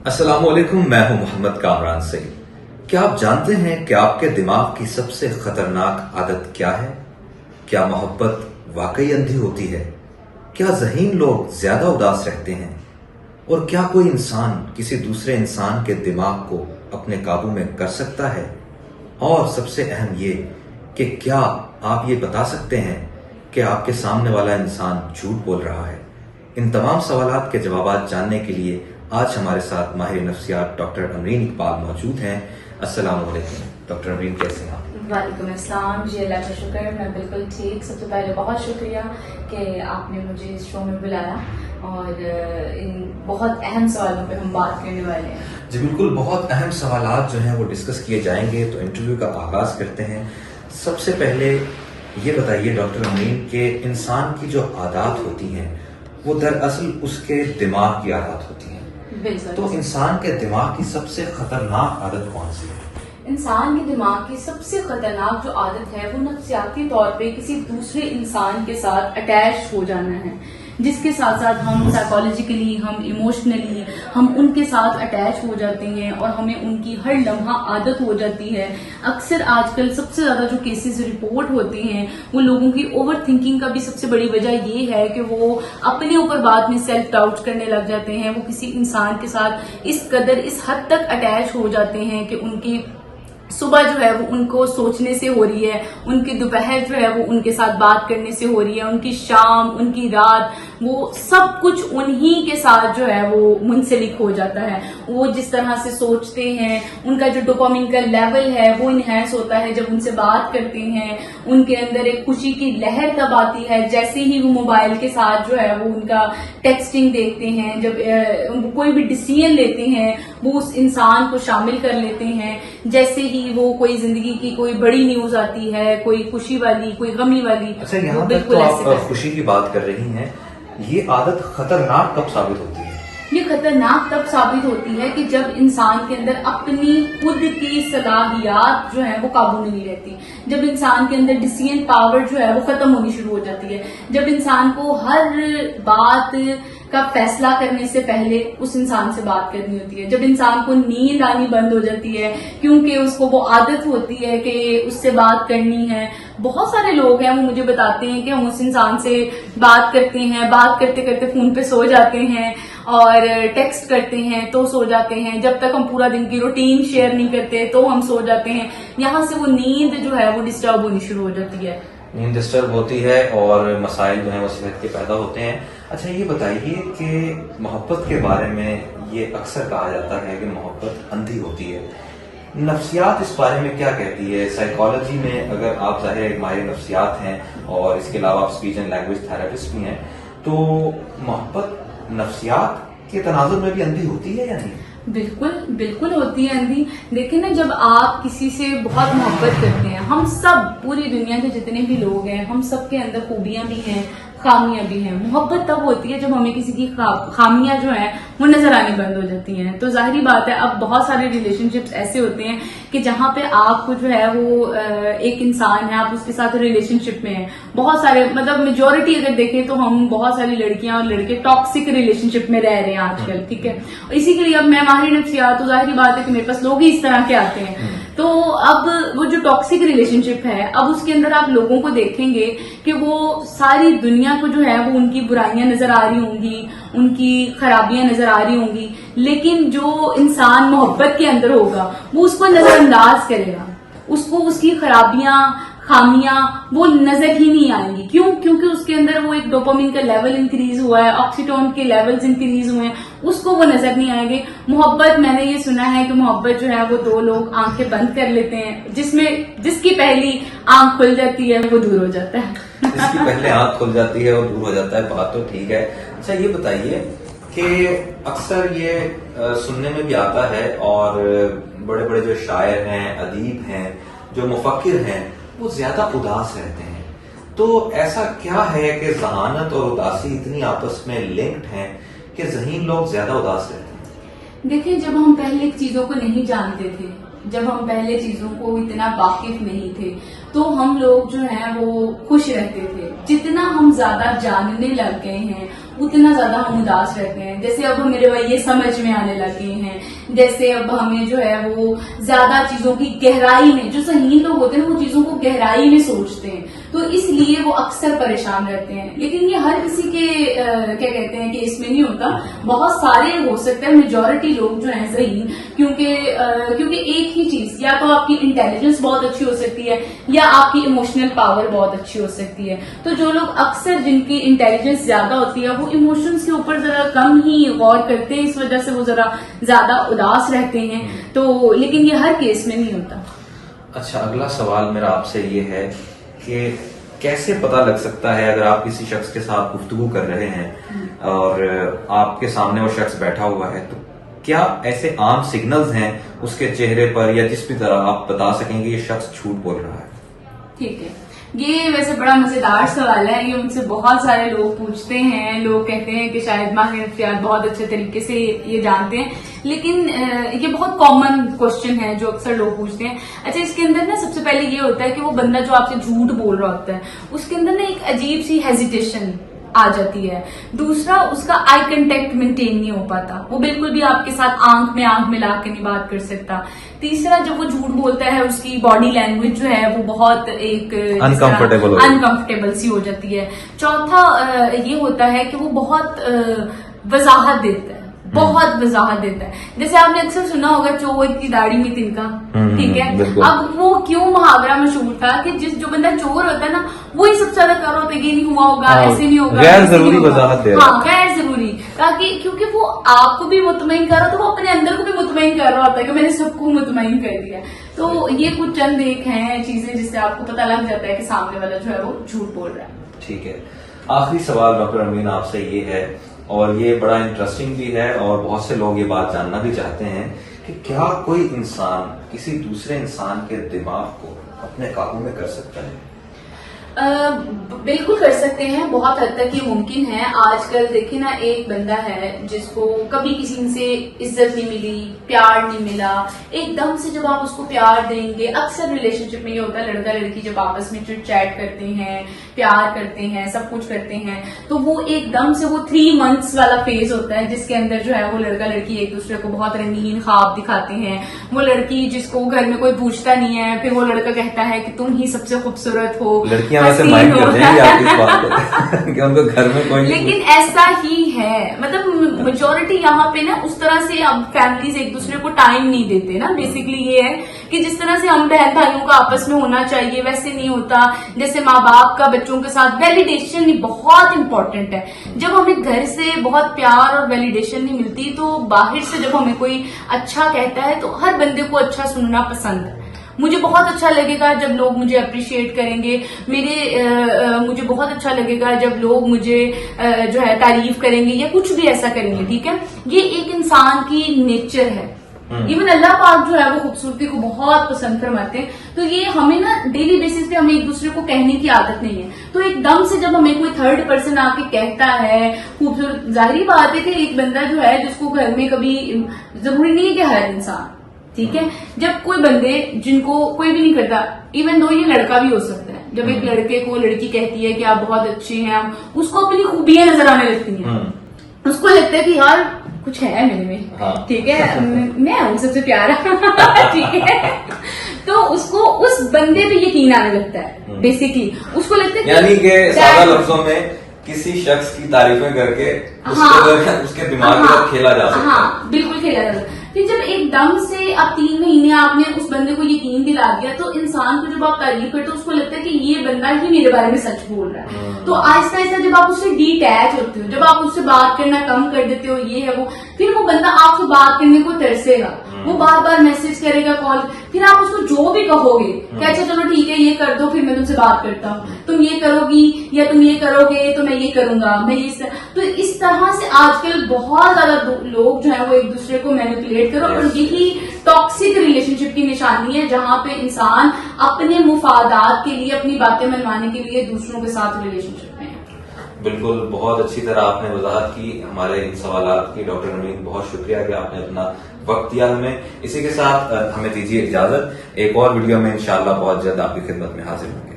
السلام علیکم، میں ہوں محمد کامران سعید۔ کیا آپ جانتے ہیں کہ آپ کے دماغ کی سب سے خطرناک عادت کیا ہے؟ کیا محبت واقعی اندھی ہوتی ہے؟ کیا ذہین لوگ زیادہ اداس رہتے ہیں؟ اور کیا کوئی انسان کسی دوسرے انسان کے دماغ کو اپنے قابو میں کر سکتا ہے؟ اور سب سے اہم یہ کہ کیا آپ یہ بتا سکتے ہیں کہ آپ کے سامنے والا انسان جھوٹ بول رہا ہے؟ ان تمام سوالات کے جوابات جاننے کے لیے آج ہمارے ساتھ ماہر نفسیات ڈاکٹر امرین اقبال موجود ہیں۔ السلام علیکم ڈاکٹر امرین، کیسے ہیں آپ؟ وعلیکم السلام جی، اللہ کا شکر، میں بالکل ٹھیک۔ سب سے پہلے بہت شکریہ کہ آپ نے مجھے اس شو میں بلایا اور ان بہت اہم سوالوں پہ ہم بات کرنے والے ہیں۔ جی بالکل، بہت اہم سوالات جو ہیں وہ ڈسکس کیے جائیں گے، تو انٹرویو کا آغاز کرتے ہیں۔ سب سے پہلے یہ بتائیے ڈاکٹر امرین کہ انسان کی جو عادات ہوتی ہیں وہ دراصل اس کے دماغ کی عادات ہوتی ہیں، تو انسان کے دماغ کی سب سے خطرناک عادت کون سی ہے؟ انسان کے دماغ کی سب سے خطرناک جو عادت ہے وہ نفسیاتی طور پہ کسی دوسرے انسان کے ساتھ اٹیچ ہو جانا ہے، جس کے ساتھ ساتھ ہم سائیکالوجیکلی، ہم ایموشنلی ہم ان کے ساتھ اٹیچ ہو جاتے ہیں اور ہمیں ان کی ہر لمحہ عادت ہو جاتی ہے۔ اکثر آج کل سب سے زیادہ جو کیسز رپورٹ ہوتے ہیں وہ لوگوں کی اوور تھنکنگ کا بھی سب سے بڑی وجہ یہ ہے کہ وہ اپنے اوپر بعد میں سیلف ڈاؤٹ کرنے لگ جاتے ہیں۔ وہ کسی انسان کے ساتھ اس قدر اس حد تک اٹیچ ہو جاتے ہیں کہ ان کی صبح جو ہے وہ ان کو سوچنے سے ہو رہی ہے، ان کی دوپہر جو ہے وہ ان کے ساتھ بات کرنے سے ہو رہی ہے، ان کی شام، ان کی رات، وہ سب کچھ انہی کے ساتھ جو ہے وہ منسلک ہو جاتا ہے۔ وہ جس طرح سے سوچتے ہیں، ان کا جو ڈوپامین کا لیول ہے وہ انہینس ہوتا ہے جب ان سے بات کرتے ہیں۔ ان کے اندر ایک خوشی کی لہر تب آتی ہے جیسے ہی وہ موبائل کے ساتھ جو ہے وہ ان کا ٹیکسٹنگ دیکھتے ہیں، جب کوئی بھی ڈیسیژن لیتے ہیں وہ اس انسان کو شامل کر لیتے ہیں۔ جیسے ہی وہ کوئی زندگی کی کوئی بڑی نیوز آتی ہے، کوئی خوشی والی، کوئی غمی والی، اچھا یہاں تک تو آپ خوشی کی بات کر رہی ہیں، یہ عادت خطرناک کب ثابت ہوتی ہے؟ یہ خطرناک تب ثابت ہوتی ہے کہ جب انسان کے اندر اپنی خود کی صلاحیات جو ہے وہ قابو میں نہیں رہتی، جب انسان کے اندر ڈیسیژن پاور جو ہے وہ ختم ہونی شروع ہو جاتی ہے، جب انسان کو ہر بات کا فیصلہ کرنے سے پہلے اس انسان سے بات کرنی ہوتی ہے، جب انسان کو نیند آنی بند ہو جاتی ہے کیونکہ اس کو وہ عادت ہوتی ہے کہ اس سے بات کرنی ہے۔ بہت سارے لوگ ہیں وہ مجھے بتاتے ہیں کہ ہم اس انسان سے بات کرتے ہیں، بات کرتے کرتے فون پہ سو جاتے ہیں اور ٹیکسٹ کرتے ہیں تو سو جاتے ہیں، جب تک ہم پورا دن کی روٹین شیئر نہیں کرتے تو ہم سو جاتے ہیں۔ یہاں سے وہ نیند جو ہے وہ ڈسٹرب ہونی شروع ہو جاتی ہے، نیند ڈسٹرب ہوتی ہے اور مسائل جو ہیں وہ صحت کے پیدا ہوتے ہیں۔ اچھا یہ بتائیے کہ محبت کے بارے میں یہ اکثر کہا جاتا ہے کہ محبت اندھی ہوتی ہے، نفسیات اس بارے میں کیا کہتی ہے؟ سائیکالوجی میں اگر آپ ظاہر ایک ماہر نفسیات ہیں اور اس کے علاوہ آپ اسپیچ اینڈ لینگویج تھراپسٹ بھی ہیں، تو محبت نفسیات کے تناظر میں بھی اندھی ہوتی ہے یا نہیں؟ بالکل بالکل ہوتی ہے اندھی۔ دیکھیں نا، جب آپ کسی سے بہت محبت کرتے ہیں، ہم سب پوری دنیا کے جتنے بھی لوگ ہیں ہم سب کے اندر خوبیاں بھی ہیں، خامیاں بھی ہیں۔ محبت تب ہوتی ہے جب ہمیں کسی کی خامیاں جو ہیں وہ نظر آنی بند ہو جاتی ہیں۔ تو ظاہری بات ہے اب بہت سارے ریلیشن شپس ایسے ہوتے ہیں کہ جہاں پہ آپ کو جو ہے وہ ایک انسان ہے، آپ اس کے ساتھ ریلیشن شپ میں ہیں، بہت سارے مطلب میجورٹی اگر دیکھیں تو ہم بہت ساری لڑکیاں اور لڑکے ٹاکسک ریلیشن شپ میں رہ رہے ہیں آج کل، ٹھیک ہے۔ اور اسی کے لیے اب میں ماہر نفسیات، تو ظاہری بات ہے کہ میرے پاس لوگ ہی اس طرح کے آتے ہیں۔ تو اب وہ جو ٹاکسک ریلیشن شپ ہے، اب اس کے اندر آپ لوگوں کو دیکھیں گے کہ وہ ساری دنیا کو جو ہے وہ ان کی برائیاں نظر آ رہی ہوں گی، ان کی خرابیاں نظر آ رہی ہوں گی، لیکن جو انسان محبت کے اندر ہوگا وہ اس کو نظر انداز کرے گا، اس کو اس کی خرابیاں، خامیاں وہ نظر ہی نہیں آئیں گی۔ کیوں؟ کیونکہ اس کے اندر وہ ایک ڈوپامین کا لیول انکریز ہوا ہے، آکسیٹون کے لیولز انکریز ہوئے ہیں، اس کو وہ نظر نہیں آئیں گے۔ محبت، میں نے یہ سنا ہے کہ محبت جو ہے وہ دو لوگ آنکھیں بند کر لیتے ہیں، جس کی پہلی آنکھ کھل جاتی ہے وہ دور ہو جاتا ہے، جس کی پہلے آنکھ کھل جاتی ہے اور دور ہو جاتا ہے، بات تو ٹھیک ہے۔ اچھا یہ بتائیے کہ اکثر یہ سننے میں بھی آتا ہے اور بڑے بڑے جو شاعر ہیں، ادیب ہیں، جو مفکر ہیں، وہ زیادہ اداس رہتے ہیں، تو ایسا کیا ہے کہ ذہانت اور اداسی اتنی آپس میں لنکڈ ہیں کہ ذہین لوگ زیادہ اداس رہتے ہیں؟ دیکھیں، جب ہم پہلے چیزوں کو نہیں جانتے تھے، جب ہم پہلے چیزوں کو اتنا واقف نہیں تھے تو ہم لوگ جو ہیں وہ خوش رہتے تھے۔ جتنا ہم زیادہ جاننے لگ گئے ہیں اتنا زیادہ ہم اداس رہتے ہیں. جیسے اب ہمیں رویے سمجھ میں آنے لگے ہیں, جیسے اب ہمیں جو ہے وہ زیادہ چیزوں کی گہرائی میں, جو ذہین لوگ ہوتے ہیں وہ چیزوں کو گہرائی میں سوچتے ہیں, تو اس لیے وہ اکثر پریشان رہتے ہیں. لیکن یہ ہر کسی کے کیا کہتے ہیں کہ اس میں نہیں ہوتا, بہت سارے ہو سکتے ہیں, میجورٹی لوگ جو ہیں ذہین, کیونکہ ایک ہی چیز, یا تو آپ کی انٹیلیجنس بہت اچھی ہو سکتی ہے یا آپ کی ایموشنل پاور بہت اچھی ہو سکتی ہے. تو جو لوگ اکثر جن کی انٹیلیجنس زیادہ ہوتی ہے وہ ایموشنس کے اوپر ذرا کم ہی غور کرتے ہیں, اس وجہ سے وہ ذرا زیادہ اداس رہتے ہیں. تو لیکن یہ ہر کیس میں نہیں ہوتا. اچھا, اگلا سوال میرا آپ سے یہ ہے کہ کیسے پتا لگ سکتا ہے اگر آپ کسی شخص کے ساتھ گفتگو کر رہے ہیں اور آپ کے سامنے وہ شخص بیٹھا ہوا ہے, تو کیا ایسے عام سگنلز ہیں اس کے چہرے پر یا جس بھی طرح آپ بتا سکیں گے یہ شخص جھوٹ بول رہا ہے؟ ٹھیک ہے, یہ ویسے بڑا مزیدار سوال ہے. یہ ان سے بہت سارے لوگ پوچھتے ہیں. لوگ کہتے ہیں کہ شاید ماہر نفسیات بہت اچھے طریقے سے یہ جانتے ہیں, لیکن یہ بہت کامن کوشچن ہے جو اکثر لوگ پوچھتے ہیں. اچھا, اس کے اندر نا سب سے پہلے یہ ہوتا ہے کہ وہ بندہ جو آپ سے جھوٹ بول رہا ہوتا ہے اس کے اندر نا ایک عجیب سی ہیزیٹیشن آ جاتی ہے. دوسرا, اس کا آئی کنٹیکٹ مینٹین نہیں ہو پاتا, وہ بالکل بھی آپ کے ساتھ آنکھ میں آنکھ ملا کے نہیں بات کر سکتا. تیسرا, جب وہ جھوٹ بولتا ہے اس کی باڈی لینگویج جو ہے وہ بہت ایک انکمفرٹیبل سی ہو جاتی ہے. چوتھا یہ ہوتا ہے کہ وہ بہت وضاحت دیتا ہے, بہت وضاحت دیتا ہے. جیسے آپ نے اکثر سنا ہوگا چور کی داڑھی میں تنکا, ٹھیک ہے. اب وہ کیوں محاورہ مشہور تھا کہ جو بندہ چور ہوتا ہے نا وہی سب سے زیادہ کر رہا ہوتا ہے, یہ نہیں ہوا ہوگا, ایسے نہیں ہوگا, غیر ضروری وضاحت دے رہا ہے. ہاں, غیر ضروری, تاکہ کیونکہ وہ آپ کو بھی مطمئن کر رہا, تو وہ اپنے اندر کو بھی مطمئن کر رہا ہوتا ہے کہ میں نے سب کو مطمئن کر دیا. تو یہ کچھ چند ایک ہیں چیزیں جس سے آپ کو پتہ لگ جاتا ہے کہ سامنے والا جو ہے وہ جھوٹ بول رہا ہے. ٹھیک ہے, آخری سوال ڈاکٹر امین آپ سے یہ ہے, اور یہ بڑا انٹرسٹنگ بھی ہے اور بہت سے لوگ یہ بات جاننا بھی چاہتے ہیں کہ کیا کوئی انسان کسی دوسرے انسان کے دماغ کو اپنے قابو میں کر سکتا ہے؟ بالکل کر سکتے ہیں, بہت حد تک یہ ممکن ہے. آج کل دیکھیں نا, ایک بندہ ہے جس کو کبھی کسی سے عزت نہیں ملی, پیار نہیں ملا, ایک دم سے جب آپ اس کو پیار دیں گے, اکثر ریلیشن شپ میں یہ ہوتا ہے لڑکا لڑکی جب آپس میں چٹ چیٹ کرتے ہیں, پیار کرتے ہیں, سب کچھ کرتے ہیں, تو وہ ایک دم سے وہ 3 months والا فیز ہوتا ہے جس کے اندر جو ہے وہ لڑکا لڑکی ایک دوسرے کو بہت رنگین خواب دکھاتے ہیں. وہ لڑکی جس کو گھر میں کوئی پوچھتا نہیں ہے, پھر وہ لڑکا کہتا ہے کہ تم ہی سب سے خوبصورت ہو. لڑکیاں ویسے مائنڈ کرتے ہیں آپ اس بات کو کہ ان کو گھر میں کوئی, لیکن ایسا ہی ہے, مطلب میجورٹی یہاں پہ نا اس طرح سے اب فیملیز ایک دوسرے کو ٹائم نہیں دیتے نا. بیسکلی یہ ہے کہ جس طرح سے ہم بہن بھائیوں کا آپس میں ہونا چاہیے ویسے نہیں ہوتا. جیسے ماں باپ کا بچوں کے ساتھ ویلیڈیشن بہت امپورٹنٹ ہے. جب ہمیں گھر سے بہت پیار اور ویلیڈیشن نہیں ملتی, تو باہر سے جب ہمیں کوئی اچھا کہتا ہے تو ہر بندے کو اچھا سننا پسند ہے. مجھے بہت اچھا لگے گا جب لوگ مجھے اپریشیٹ کریں گے, مجھے بہت اچھا لگے گا جب لوگ مجھے جو ہے تعریف کریں گے یا کچھ بھی ایسا کریں گے. ٹھیک ہے, یہ ایک انسان کی نیچر ہے. ایون اللہ پاک جو ہے وہ خوبصورتی کو بہت پسند فرماتے ہیں. تو یہ ہمیں نا ڈیلی بیسس پہ ہمیں ایک دوسرے کو کہنے کی عادت نہیں ہے. تو ایک دم سے جب ہمیں کوئی تھرڈ پرسن آ کے کہتا ہے خوبصورت, ظاہری بات ہے کہ ایک بندہ جو ہے جس کو گھر میں کبھی, ضروری نہیں ہے کہ ہر انسان, ٹھیک ہے, جب کوئی بندے جن کو کوئی بھی نہیں کرتا, ایون دو یہ لڑکا بھی ہو سکتا ہے, جب ایک لڑکے کو لڑکی کہتی ہے کہ آپ بہت اچھے ہیں, اس کو اپنی خوبیاں نظر آنے لگتی ہیں, اس کو لگتا ہے کہ یار کچھ ہے میرے میں, ٹھیک ہے, میں ہوں سب سے پیارا, ٹھیک ہے. تو اس کو اس بندے پہ یقین آنے لگتا ہے. بیسکلی اس کو لگتا ہے یعنی کہ سادہ لفظوں میں کسی شخص کی تعریفیں کر کے اس کے دماغ میں کھیلا جا سکتا ہے. ہاں بالکل کھیلا جا سکتا ہے. پھر جب ایک دم سے اب 3 مہینے آپ نے اس بندے کو یقین دلا دیا, تو انسان کو جب آپ تعریف کرتے اس کو لگتا ہے کہ یہ بندہ ہی میرے بارے میں سچ بول رہا ہے. تو آہستہ آہستہ جب آپ اس سے ڈیٹیچ ہوتے ہو, جب آپ اس سے بات کرنا کم کر دیتے ہو, یہ ہے وہ, پھر وہ بندہ آپ سے بات کرنے کو ترسے گا, وہ بار بار میسج کرے گا, کال, پھر آپ اس کو جو بھی کہو گے کہ اچھا چلو ٹھیک ہے یہ کر دو, پھر میں تم سے بات کرتا ہوں, تم یہ کرو گی یا تم یہ کرو گے تو میں یہ کروں گا, میں یہ. تو اس طرح سے آج کل بہت زیادہ لوگ جو ہیں وہ ایک دوسرے کو مینیپولیٹ کرو, اور یہی ٹاکسک ریلیشن شپ کی نشانی ہے جہاں پہ انسان اپنے مفادات کے لیے, اپنی باتیں منوانے کے لیے دوسروں کے ساتھ ریلیشن شپ میں ہے. بالکل, بہت اچھی طرح آپ نے وضاحت کی ہمارے ان سوالات کی. ڈاکٹر امین بہت شکریہ کہ آپ نے اپنا وقت دیا ہمیں. اسی کے ساتھ ہمیں دیجیے اجازت, ایک اور ویڈیو میں انشاءاللہ بہت جلد آپ کی خدمت میں حاضر ہوں.